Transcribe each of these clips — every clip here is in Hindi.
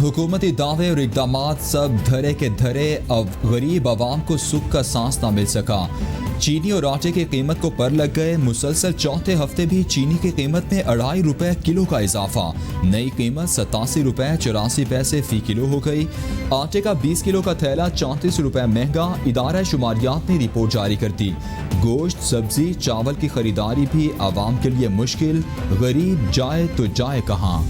हुकूमती दावे और इक़दामात सब धरे के धरे, अब गरीब आवाम को सुख का सांस ना मिल सका। चीनी और आटे की कीमत को पर लग गए। मुसलसल चौथे हफ्ते भी चीनी की कीमत में 2.5 रुपए किलो का इजाफा। नई कीमत 87 रुपए 84 पैसे फी किलो हो गई। आटे का 20 किलो का थैला 34 रुपए महंगा। इदारा शुमारियात ने रिपोर्ट जारी कर दी। गोश्त, सब्जी, चावल की खरीदारी भी आवाम के लिए मुश्किल। गरीब जाए तो जाए कहाँ।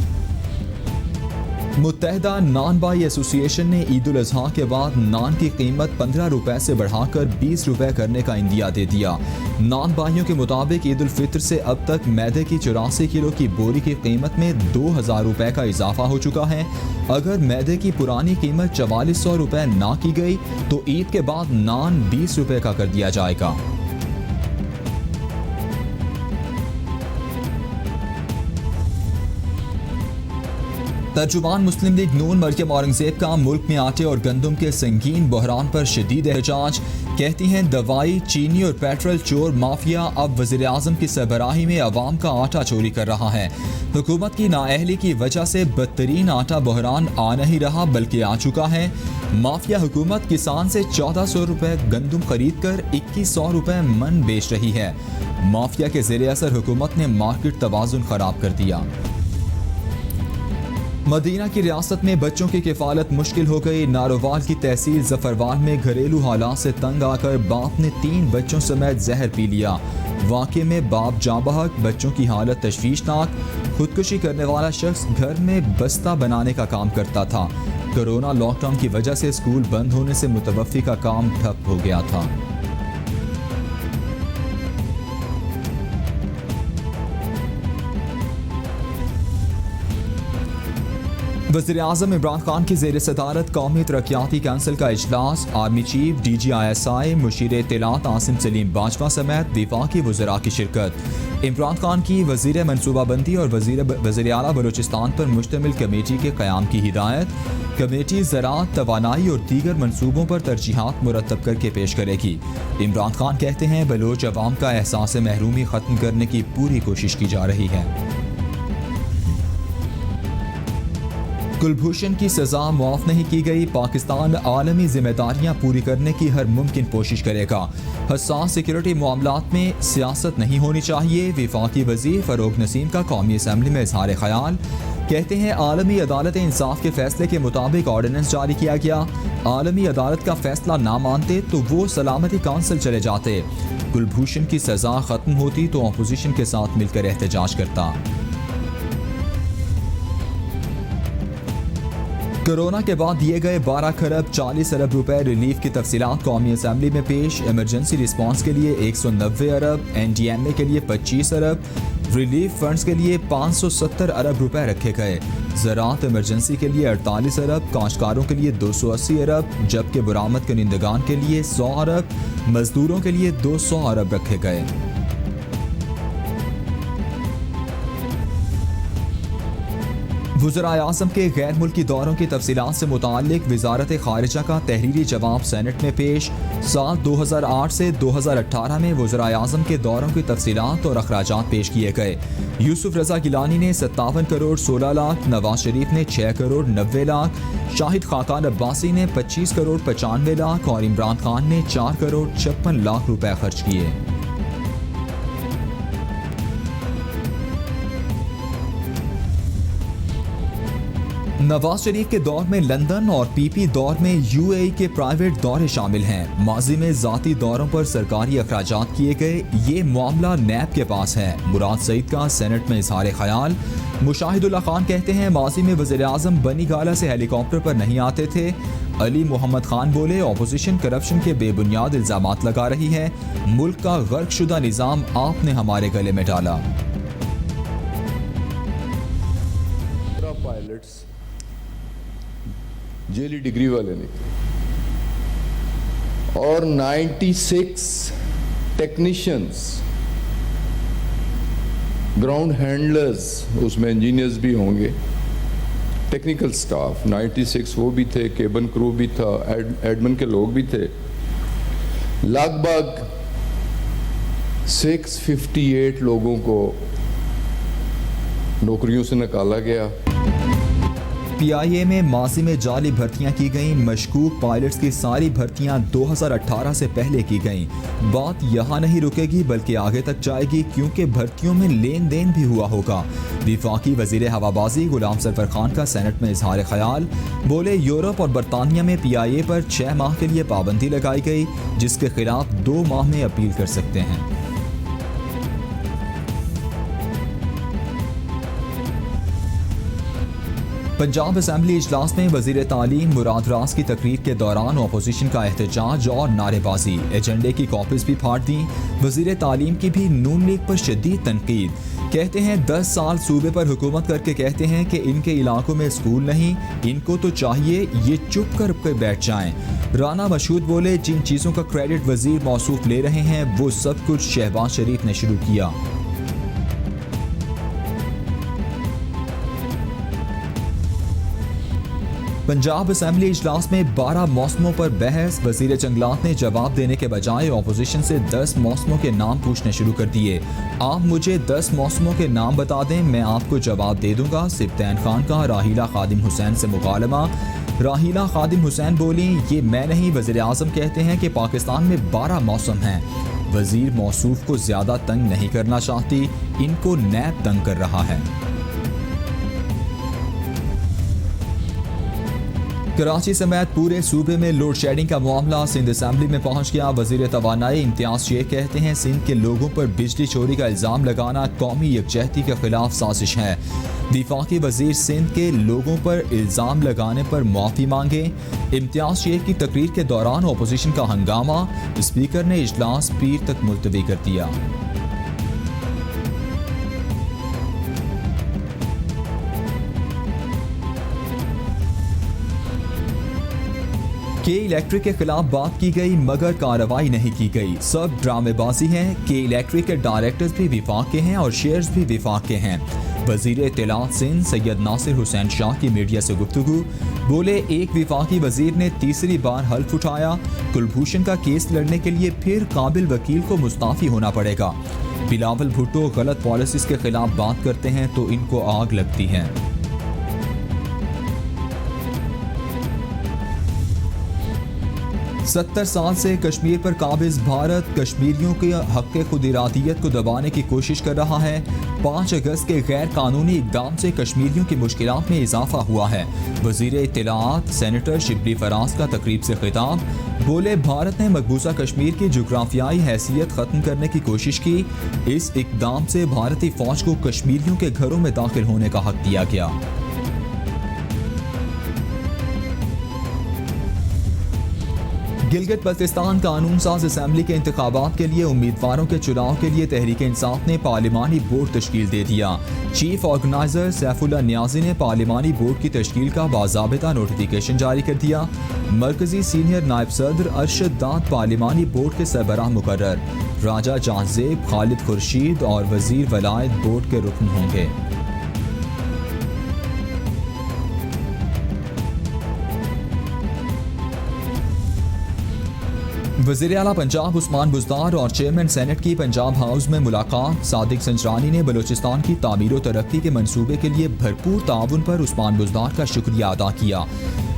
मुत्तहदा नान बाई एसोसिएशन ने ईद उल अजहा के बाद नान की कीमत 15 रुपए से बढ़ाकर 20 रुपए करने का इंदिया दे दिया। नान बाइयों के मुताबिक ईद उल फित्र से अब तक मैदे की 84 किलो की बोरी की कीमत में 2000 रुपए का इजाफा हो चुका है। अगर मैदे की पुरानी कीमत 4400 रुपए ना की गई तो ईद के बाद नान 20 रुपए का कर दिया जाएगा। तर्जुमान मुस्लिम लीग नून मरियम औरंगजेब का मुल्क में आटे और गंदम के संगीन बहरान पर शदीद एहतजाज। कहती हैं दवाई, चीनी और पेट्रोल चोर माफिया अब वज़ीर आज़म की सरबराही में अवाम का आटा चोरी कर रहा है। हुकूमत की नाअहली की वजह से बदतरीन आटा बहरान आ नहीं रहा बल्कि आ चुका है। माफिया हुकूमत किसान से 1400 रुपए गंदम खरीद कर 2100 रुपए मन बेच रही है। माफिया के ज़ेरे असर हुकूमत ने मार्केट तवाज़ुन खराब कर दिया। मदीना की रियासत में बच्चों की किफालत मुश्किल हो गई। नारोवाल की तहसील जफरवाल में घरेलू हालात से तंग आकर बाप ने 3 बच्चों समेत जहर पी लिया। वाक़े में बाप जाँ बहक, बच्चों की हालत तशवीशनाक। खुदकुशी करने वाला शख्स घर में बस्ता बनाने का काम करता था। कोरोना लॉकडाउन की वजह से स्कूल बंद होने से मुतवफ़्फ़ी का काम ठप हो गया था। वज़ीर आज़म इमरान खान की ज़ेर सदारत कौमी तरक्याती काउंसिल का इजलास। आर्मी चीफ, DGISI, मुशीर इत्तलात आसिम सलीम बाजवा समेत वफाकी वज़रा की शिरकत। इमरान खान की वज़ीर मनसूबाबंदी और वज़ीर आला बलूचिस्तान पर मुश्तमिल कमेटी के क़याम की हिदायत। कमेटी ज़राअत, तवानाई और दीगर मनसूबों पर तरजीहात मुरतब करके पेश करेगी। इमरान खान कहते हैं बलोच अवाम का एहसास महरूमी ख़त्म करने की पूरी कोशिश की जा रही है। कुलभूषण की सजा मुआफ नहीं की गई। पाकिस्तान आलमी जिम्मेदारियां पूरी करने की हर मुमकिन कोशिश करेगा। हसास सिक्योरिटी मामलात में सियासत नहीं होनी चाहिए। वफाकी वज़ीर फ़रूक नसीम का कौमी असम्बली में इज़हार ख्याल। कहते हैं आलमी अदालत इंसाफ के फैसले के मुताबिक ऑर्डिनेंस जारी किया गया। आलमी अदालत का फैसला ना मानते तो वो सलामती काउंसिल चले जाते। कुलभूषण की सजा ख़त्म होती तो अपोजिशन के साथ मिलकर एहतजाज करता। कोरोना के बाद दिए गए 12 खरब 40 अरब रुपए रिलीफ की तफसीलात कौमी असम्बली में पेश। इमरजेंसी रिस्पांस के लिए 190 अरब, NDMA के लिए 25 अरब, रिलीफ फंड्स के लिए 570 अरब रुपए रखे गए। ज़राअत इमरजेंसी के लिए 48 अरब, काश्तकारों के लिए 280 अरब, जबकि बरामद कनिंदगान के लिए 100 अरब, मजदूरों के लिए 200 अरब रखे गए। वज़ीर आज़म के गैर मुल्की दौरों की तफसीलात से मुताल्लिक वज़ारत ख़ारिजा का तहरीरी जवाब सेनेट में पेश। साल 2008 से 2018 में वज़ीर आज़म के दौरों की तफसीलात और अखराजात पेश किए गए। यूसुफ रज़ा गिलानी ने 57 करोड़ 16 लाख, नवाज शरीफ ने 6 करोड़ 90 लाख, शाहिद खाकान अब्बासी ने 25 करोड़ 95 लाख और इमरान खान ने 4 करोड़ 56 लाख रुपए खर्च किए। नवाज शरीफ के दौर में लंदन और PP दौर में UAE के प्राइवेट दौरे शामिल हैं। माजी में ज़ाती दौरों पर सरकारी अखराजात किए गए। ये मामला नैब के पास है। मुराद सईद का सेनेट में इज़हार ख्याल। मुशाहिदुल्लाह खान कहते हैं माजी में वज़ीर आज़म बनी गाला से हेलीकॉप्टर पर नहीं आते थे। अली मोहम्मद खान बोले अपोजिशन करप्शन के बेबुनियाद इल्ज़ामात लगा रही है। मुल्क का गर्कशुदा निज़ाम आपने हमारे गले में डाला। पायलट्स जेली डिग्री वाले निकले और 96 टेक्नीशियंस, ग्राउंड हैंडलर्स, उसमें इंजीनियर्स भी होंगे, टेक्निकल स्टाफ 96 वो भी थे, केबन क्रू भी था, एडमिन के लोग भी थे। लगभग 658 लोगों को नौकरियों से निकाला गया। PIA में माजी में जाली भर्तियां की गईं। मशकूक पायलट्स की सारी भर्तियां 2018 से पहले की गईं। बात यहाँ नहीं रुकेगी बल्कि आगे तक जाएगी, क्योंकि भर्तियों में लेन देन भी हुआ होगा। विफाकी वजीर हवाबाजी गुलाम सरफर खान का सेनेट में इजहार ख्याल। बोले, यूरोप और बरतानिया में PIA पर 6 माह के लिए पाबंदी लगाई गई, जिसके खिलाफ 2 माह में अपील कर सकते हैं। पंजाब असेंबली इजलास में वजीर तालीम मुराद रास की तकरीर के दौरान अपोजिशन का एहतजाज और नारेबाजी। एजेंडे की कॉपीज भी फाड़ दी। वजीर तालीम की भी नून लीग पर शदीद तनकीद। कहते हैं 10 साल सूबे पर हुकूमत करके कहते हैं कि इनके इलाकों में स्कूल नहीं, इनको तो चाहिए ये चुप कर बैठ जाएं। राना मशहूद बोले, जिन चीज़ों का क्रेडिट वजीर मौसूफ ले रहे हैं वो सब कुछ शहबाज शरीफ ने शुरू किया। पंजाब असेंबली इजलास में 12 मौसमों पर बहस। वजीर जंगलात ने जवाब देने के बजाय अपोजिशन से 10 मौसमों के नाम पूछने शुरू कर दिए। आप मुझे 10 मौसमों के नाम बता दें, मैं आपको जवाब दे दूंगा। सिब्तैन खान का राहिला खादिम हुसैन से मुकालमा। राहिला खादिम हुसैन बोली, ये मैं नहीं, वजीर आज़म कहते हैं कि पाकिस्तान में 12 मौसम हैं। वजीर मौसूफ को ज़्यादा तंग नहीं करना चाहती, इनको नैब तंग कर रहा है। कराची समेत पूरे सूबे में लोड शेडिंग का मामला सिंध असेंबली में पहुंच गया। वजीर तवानाई इम्तियाज शेख कहते हैं, सिंध के लोगों पर बिजली चोरी का इल्ज़ाम लगाना कौमी यकजहती के खिलाफ साजिश है। विफाकी वजीर सिंध के लोगों पर इल्ज़ाम लगाने पर माफ़ी मांगे। इम्तियाज शेख की तकरीर के दौरान अपोजिशन का हंगामा। स्पीकर ने इजलास पीर तक मुलतवी कर दिया। के इलेक्ट्रिक के खिलाफ बात की गई मगर कार्रवाई नहीं की गई। सब ड्रामेबाजी है। के इलेक्ट्रिक के डायरेक्टर्स भी विफाक के हैं और शेयर्स भी विफाक के हैं। वजीर इत्तलात सिंध सैयद नासिर हुसैन शाह की मीडिया से गुफ्तगू। बोले, एक विफाकी वजीर ने तीसरी बार हल्फ उठाया। कुलभूषण का केस लड़ने के लिए फिर काबिल वकील को मुस्ताफी होना पड़ेगा। बिलावल भुट्टो गलत पॉलिसीज के खिलाफ बात करते हैं तो इनको आग लगती है। 70 साल से कश्मीर पर काबिज भारत कश्मीरियों के हक़ खुद इरादियत को दबाने की कोशिश कर रहा है। 5 अगस्त के गैर कानूनी इक़दाम से कश्मीरियों की मुश्किलात में इजाफा हुआ है। वज़ीर इत्तलाआत सेनेटर शिबली फराज का तकरीब से खिताब। बोले, भारत ने मकबूजा कश्मीर की जुग्राफियाई हैसियत ख़त्म करने की कोशिश की। इस इक़दाम से भारतीय फ़ौज को कश्मीरियों के घरों में दाखिल होने का हक़ दिया गया। गिलगित बल्तिस्तान कानून साज असेंबली के इंतखाबात के लिए उम्मीदवारों के चुनाव के लिए तहरीक इंसाफ ने पार्लिमानी बोर्ड तश्कील दे दिया। चीफ ऑर्गेनाइजर सैफुल्लाह नियाजी ने पार्लिमानी बोर्ड की तश्कील का बाज़ाबिता नोटिफिकेशन जारी कर दिया। मरकजी सीनियर नायब सदर अरशद दाद पार्लिमानी बोर्ड के सरबराह मुकर्रर। राजा जहांजेब, खालिद खुर्शीद और वजीर वलायत बोर्ड के रुकन होंगे। वज़ीर आला पंजाब उस्मान बुज़दार और चेयरमैन सेनेट की पंजाब हाउस में मुलाकात। सादिक संजरानी ने बलूचिस्तान की तामीर व तरक्की के मंसूबे के लिए भरपूर ताउन पर उस्मान बुज़दार का शुक्रिया अदा किया।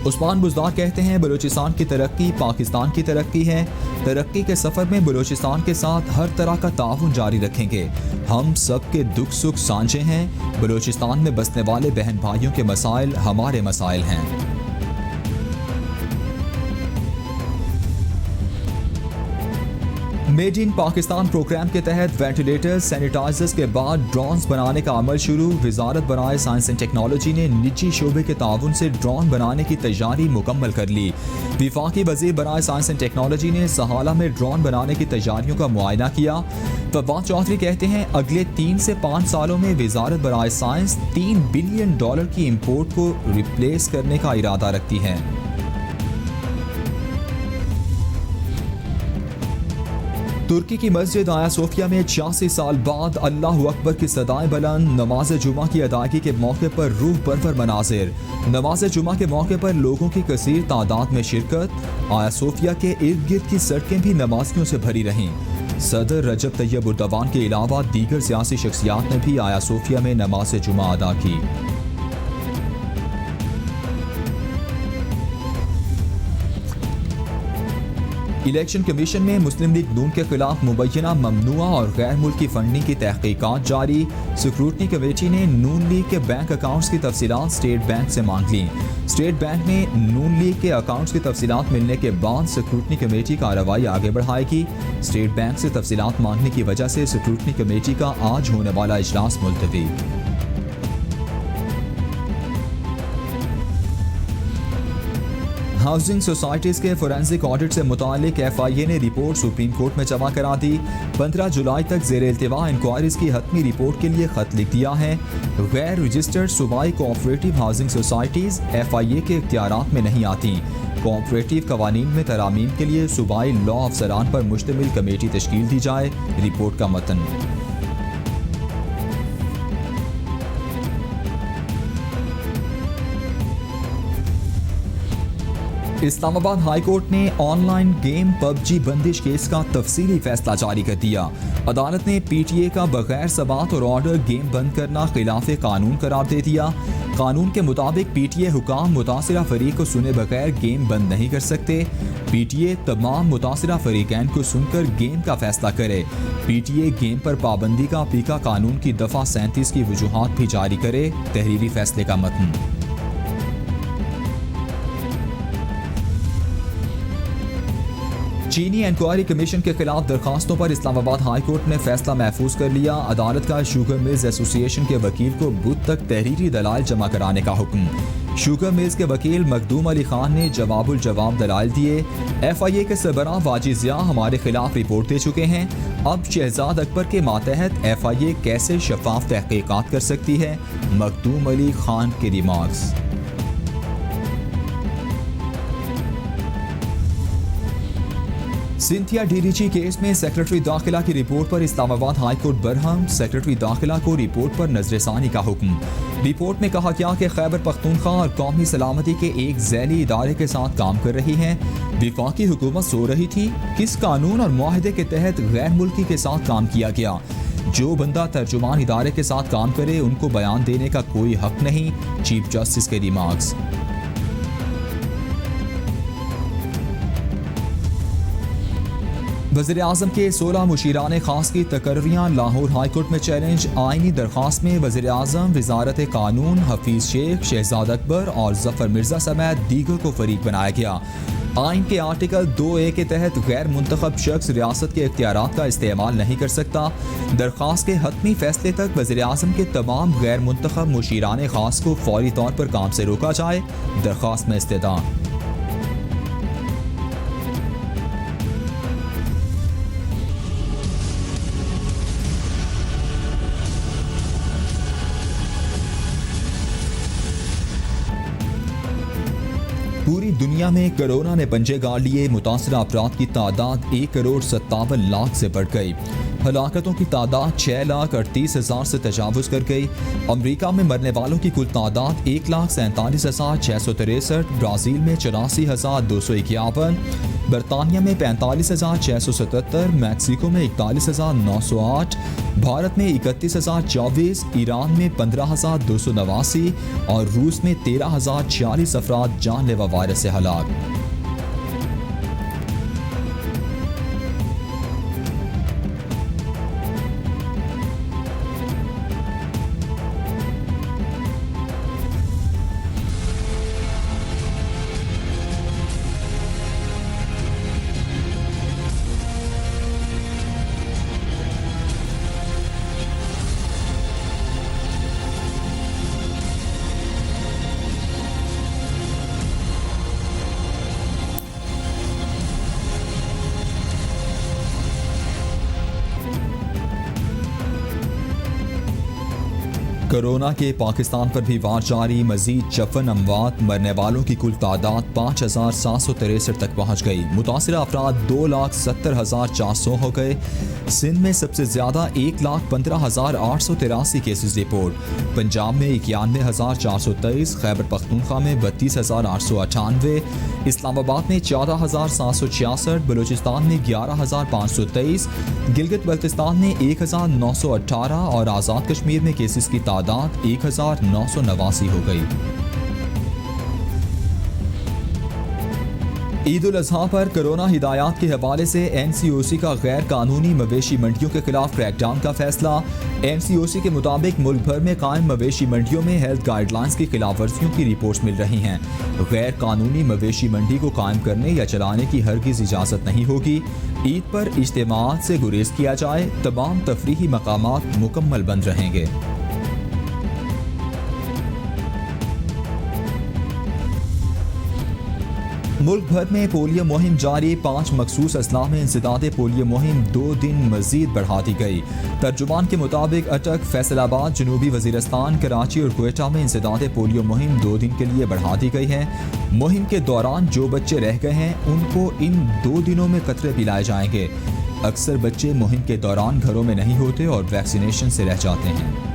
उस्मान बुज़दार कहते हैं, बलूचिस्तान की तरक्की पाकिस्तान की तरक्की है। तरक्की के सफ़र में बलूचिस्तान के साथ हर तरह का ताउन जारी रखेंगे। हम सब के दुख सुख साझे हैं। बलूचिस्तान में बसने वाले बहन भाइयों के मसाइल हमारे मसाइल हैं। मेड इन पाकिस्तान प्रोग्राम के तहत वेंटिलेटर्स सैनिटाइजर्स के बाद ड्रोन्स बनाने का अमल शुरू। वजारत बराए साइंस एंड टेक्नोलॉजी ने निजी शोबे के ताउन से ड्रोन बनाने की तैयारी मुकम्मल कर ली। विफाकी वजीर बराए साइंस एंड टेक्नोलॉजी ने सहाला में ड्रोन बनाने की तैयारियों का मुआयना किया। फवाद चौधरी कहते हैं, अगले 3 से 5 सालों में वजारत बराए साइंस $3 बिलियन की इम्पोर्ट को रिप्लेस करने का इरादा रखती है। तुर्की की मस्जिद आया सोफिया में 86 साल बाद अल्लाह अकबर की सदाएं बुलंद। नमाज जुमा की अदायगी के मौके पर रूह परवर मनाजिर। नमाज जुमा के मौके पर लोगों की कसीर तादाद में शिरकत। आया सोफिया के इर्द गिर्द की सड़कें भी नमाजियों से भरी रहीं। सदर रजब तैयब उर्दवान के अलावा दीगर सियासी शख्सियात ने भी आया सोफिया में नमाज जुमा अदा की। इलेक्शन कमीशन में मुस्लिम लीग नून के खिलाफ मुबैना ममनुआ और गैर मुल्की फंडिंग की तहकीकात जारी। स्क्रूटनी कमेटी ने नून लीग के बैंक अकाउंट्स की तफसीलात स्टेट बैंक से मांग ली। स्टेट बैंक ने नून लीग के अकाउंट्स की तफसीलात मिलने के बाद स्क्रूटनी कमेटी कार्रवाई आगे बढ़ाएगी। स्टेट बैंक से तफसीलात मांगने की वजह से स्क्रूटनी कमेटी का आज होने वाला इजलास मुलतवी। हाउसिंग सोसाइटीज़ के फोरेंसिक ऑडिट से मुतालिक FIA ने रिपोर्ट सुप्रीम कोर्ट में जमा करा दी। 15 जुलाई तक ज़ेर इल्तिवा इंक्वायरीज़ की हतमी रिपोर्ट के लिए ख़त लिख दिया है। गैर रजिस्टर्ड सूबाई कोऑपरेटिव हाउसिंग सोसाइटीज़ FIA के इख्तियारात में नहीं आती। कोऑपरेटिव कवानीन में तरामीम के लिए सूबाई लॉ अफसरान पर मुश्तमिल कमेटी तश्कील दी जाए। रिपोर्ट का मतन। इस्लामाबाद हाई कोर्ट ने ऑनलाइन गेम PUBG बंदिश केस का तफसीली फैसला जारी कर दिया। अदालत ने PTA का बगैर सबात और ऑर्डर गेम बंद करना खिलाफ कानून करार दे दिया। कानून के मुताबिक PTA हुकाम मुतासिरा फरीक को सुने बगैर गेम बंद नहीं कर सकते। PTA तमाम मुतासिरा फरीकैन को सुनकर गेम का फैसला करे। PTA गेम पर पाबंदी का पीका कानून की दफ़ा 37 की वजूहात भी जारी करे। तहरीरी फैसले का मतन। चीनी इंक्वायरी कमीशन के खिलाफ दरखास्तों पर इस्लामाबाद हाई कोर्ट ने फैसला महफूज कर लिया। अदालत का शुगर मिल्स एसोसिएशन के वकील को बुध तक तहरीरी दलाइल जमा कराने का हुक्म। शुगर मिल्स के वकील मखदूम अली खान ने जवाबुल जवाब दलाइल दिए। FIA के सरबराह वाजिद ज़िया हमारे खिलाफ रिपोर्ट दे चुके हैं। अब शहजाद अकबर के मातहत FIA कैसे शफाफ तहकीकात कर सकती है। मखदूम अली खान के रिमार्क्स। सिंथिया DDG केस में सेक्रेटरी दाखिला की रिपोर्ट पर Islamabad high court Barham. Secretary दाखिला को रिपोर्ट पर नजरसानी का हुक्म। रिपोर्ट में कहा गया कि खैबर पख्तूनख्वा और कौमी सलामती के एक ज़ैली इदारे के साथ काम कर रही है। विफाकी हुकूमत सो रही थी। किस कानून और मुआहदे के तहत गैर मुल्की के साथ काम किया गया। जो बंदा तर्जुमान इदारे के साथ काम करे उनको बयान देने का कोई हक नहीं। चीफ जस्टिस के रिमार्क्स। वज़ीर आज़म के 16 मुशीरान खास की तकर्रियाँ लाहौर हाई कोर्ट में चैलेंज। आइनी दरख्वास्त में वज़ीर आज़म, वज़ारत कानून, हफीज़ शेख, शहजाद अकबर और जफ़र मिर्ज़ा समेत दीगर को फरीक बनाया गया। आइन के आर्टिकल 2A के तहत गैर मुंतखब शख्स रियासत के इख्तियारात का इस्तेमाल नहीं कर सकता। दरख्वास्त के हतमी फैसले तक वज़ीर आज़म के तमाम गैर मुंतखब मुशीरान खास को फौरी तौर पर काम से रोका जाए। दरख्वास्त में इस्तेदा। पूरी दुनिया में कोरोना ने पंजे गाड़ लिए। मुतासरा अफराद की तादाद 1,57,00,000 से बढ़ गई। हलाकतों की तादाद 6,38,000 से तजावुज़ कर गई। अमरीका में मरने वालों की कुल तादाद 1,47,663। ब्राज़ील में 84,251। बरतानिया में 45,677। मैक्सिको में 41,908। भारत में 31,024। ईरान में 15,289 और रूस में 13,046 अफराद जानलेवा वायरस से हलाक। कोरोना के पाकिस्तान पर भी वार जारी। मजीद 56 अमवात। मरने वालों की कुल तादाद 5,763 तक पहुँच गई। मुतासिर अफराद 2,70,400 हो गए। सिंध में सबसे ज़्यादा 1,15,883 केसेस रिपोर्ट। पंजाब में 91,423। खैबर पख्तूनख्वा में 32,898। इस्लामाबाद में 14,766। बलूचिस्तान में 11,523। गिलगित बल्तिस्तान में 1,918 और आज़ाद कश्मीर में केसेस की तादाद 1,989 हो गई। ईद उल अजहा पर कोरोना हिदायत के हवाले से NCOC का गैर कानूनी मवेशी मंडियों के खिलाफ क्रैकडाउन का फैसला। NCOC के मुताबिक मुल्क भर में कायम मवेशी मंडियों में हेल्थ गाइडलाइंस की खिलाफ वर्जियों की रिपोर्ट्स मिल रही हैं। गैर कानूनी मवेशी मंडी को कायम करने या चलाने की हरगिज इजाज़त नहीं होगी। ईद पर इज्तिमाआत से गुरेज किया जाए, तमाम तफरीही मकामात मुकम्मल बंद रहेंगे। मुल्क भर में पोलियो मुहिम जारी। 5 मखसूस अजला में इंसदाद पोलियो मुहिम 2 दिन मजीद बढ़ा दी गई। तर्जुमान के मुताबिक अटक, फैसलाबाद, जनूबी वजीरस्तान, कराची और क्वेटा में इंसदाद पोलियो मुहिम 2 दिन के लिए बढ़ा दी गई है। मुहिम के दौरान जो बच्चे रह गए हैं उनको इन 2 दिनों में कतरे पिलाए जाएंगे। अक्सर बच्चे मुहिम के दौरान घरों में नहीं होते और वैक्सीनेशन से रह जाते हैं।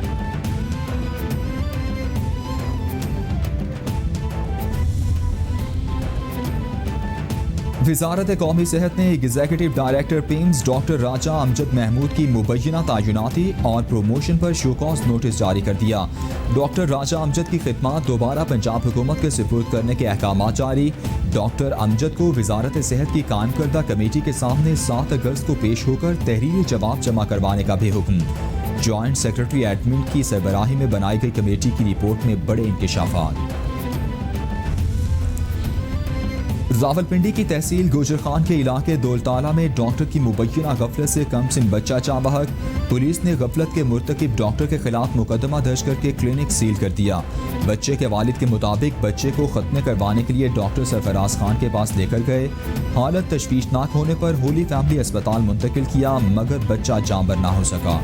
वज़ारत कौमी सेहत ने एग्जीक्यूटिव डायरेक्टर पीम्स डॉक्टर राजा अमजद महमूद की मुबैना तैनाती और प्रोमोशन पर शोकॉज नोटिस जारी कर दिया। डॉक्टर राजा अमजद की खिदमत दोबारा पंजाब हुकूमत के सुपुर्द करने के अहकाम जारी। डॉक्टर अमजद को वज़ारत सेहत की कायम करदा कमेटी के सामने 7 अगस्त को पेश होकर तहरीरी जवाब जमा करवाने का भी हुक्म। जॉइंट सेक्रेटरी एडमिन की सरबराही में बनाई गई कमेटी की रिपोर्ट में बड़े इंकशाफात। रावलपिंडी की तहसील गुजर खान के इलाके दौलताला में डॉक्टर की मुबैना गफलत से कमसिन बच्चा चाबहक। पुलिस ने गफलत के मुर्तकिब डॉक्टर के खिलाफ मुकदमा दर्ज करके क्लिनिक सील कर दिया। बच्चे के वालिद के मुताबिक बच्चे को खत्मे करवाने के लिए डॉक्टर सरफराज खान के पास लेकर गए। हालत तशवीशनाक होने पर होली फैमिली अस्पताल मुंतकिल किया, मगर बच्चा जांबर ना हो सका।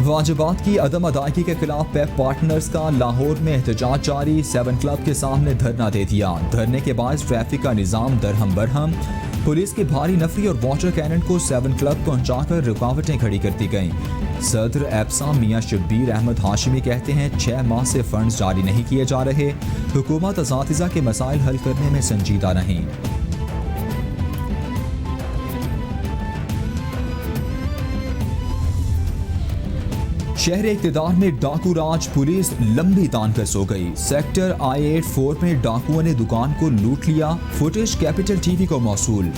वाजिबात की अदम अदायगी के खिलाफ पेप पार्टनर्स का लाहौर में एहतजाज जारी। 7 क्लब के सामने धरना दे दिया। धरने के बाद ट्रैफिक का निज़ाम दरहम बरहम। पुलिस की भारी नफरी और वाटर कैनन को 7 क्लब पहुंचाकर रुकावटें खड़ी कर दी गईं। सदर एप्सा मियां शब्बीर अहमद हाशिमी कहते हैं 6 माह से फंड्स जारी नहीं किए जा रहे। हुकूमत असातिज़ा के मसाइल हल करने में संजीदा नहीं। शहर इक़्तिदार में डाकू राज, पुलिस लंबी तान कर सो गई। सेक्टर I-84 में डाकुओं ने दुकान को लूट लिया। फुटेज कैपिटल टीवी को मौसूल।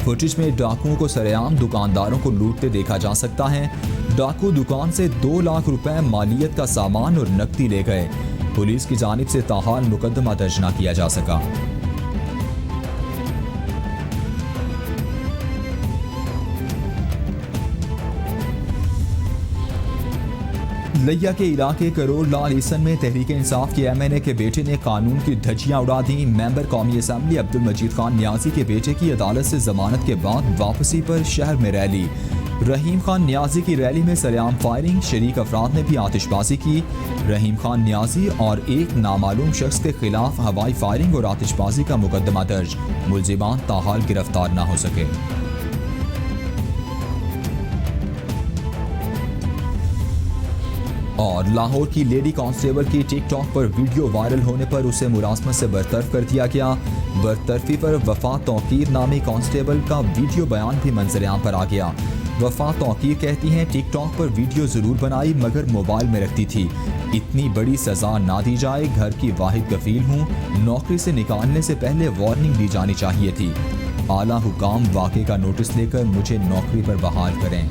फुटेज में डाकुओं को सरेआम दुकानदारों को लूटते देखा जा सकता है। डाकू दुकान से 2 लाख रुपए मालियत का सामान और नकदी ले गए। पुलिस की जानिब से ताहाल मुकदमा दर्ज न किया जा सका। लिया के इलाके करोड़ लाल ईसन में तहरीक इंसाफ के MNA के बेटे ने कानून की धज्जियां उड़ा दी। मेंबर कौमी असम्बली अब्दुल मजीद खान न्याजी के बेटे की अदालत से जमानत के बाद वापसी पर शहर में रैली। रहीम खान न्याजी की रैली में सरेआम फायरिंग, शरीक अफराद ने भी आतिशबाजी की। रहीम खान न्याजी और एक नामालूम शख्स के खिलाफ हवाई फायरिंग और आतिशबाजी का मुकदमा दर्ज। मुलजिमान ताहाल गिरफ्तार न हो सके। और लाहौर की लेडी कांस्टेबल की टिकटॉक पर वीडियो वायरल होने पर उसे मुलाजमत से बरतरफ कर दिया गया। बरतरफी पर वफा तौकीर नामी कांस्टेबल का वीडियो बयान भी मंजरेआम पर आ गया। वफा तौकीर कहती हैं टिकटॉक पर वीडियो ज़रूर बनाई मगर मोबाइल में रखती थी। इतनी बड़ी सज़ा ना दी जाए, घर की वाहिद कफील हूँ। नौकरी से निकालने से पहले वार्निंग दी जानी चाहिए थी। आला हुकाम वाक़े का नोटिस लेकर मुझे नौकरी पर बहाल करें।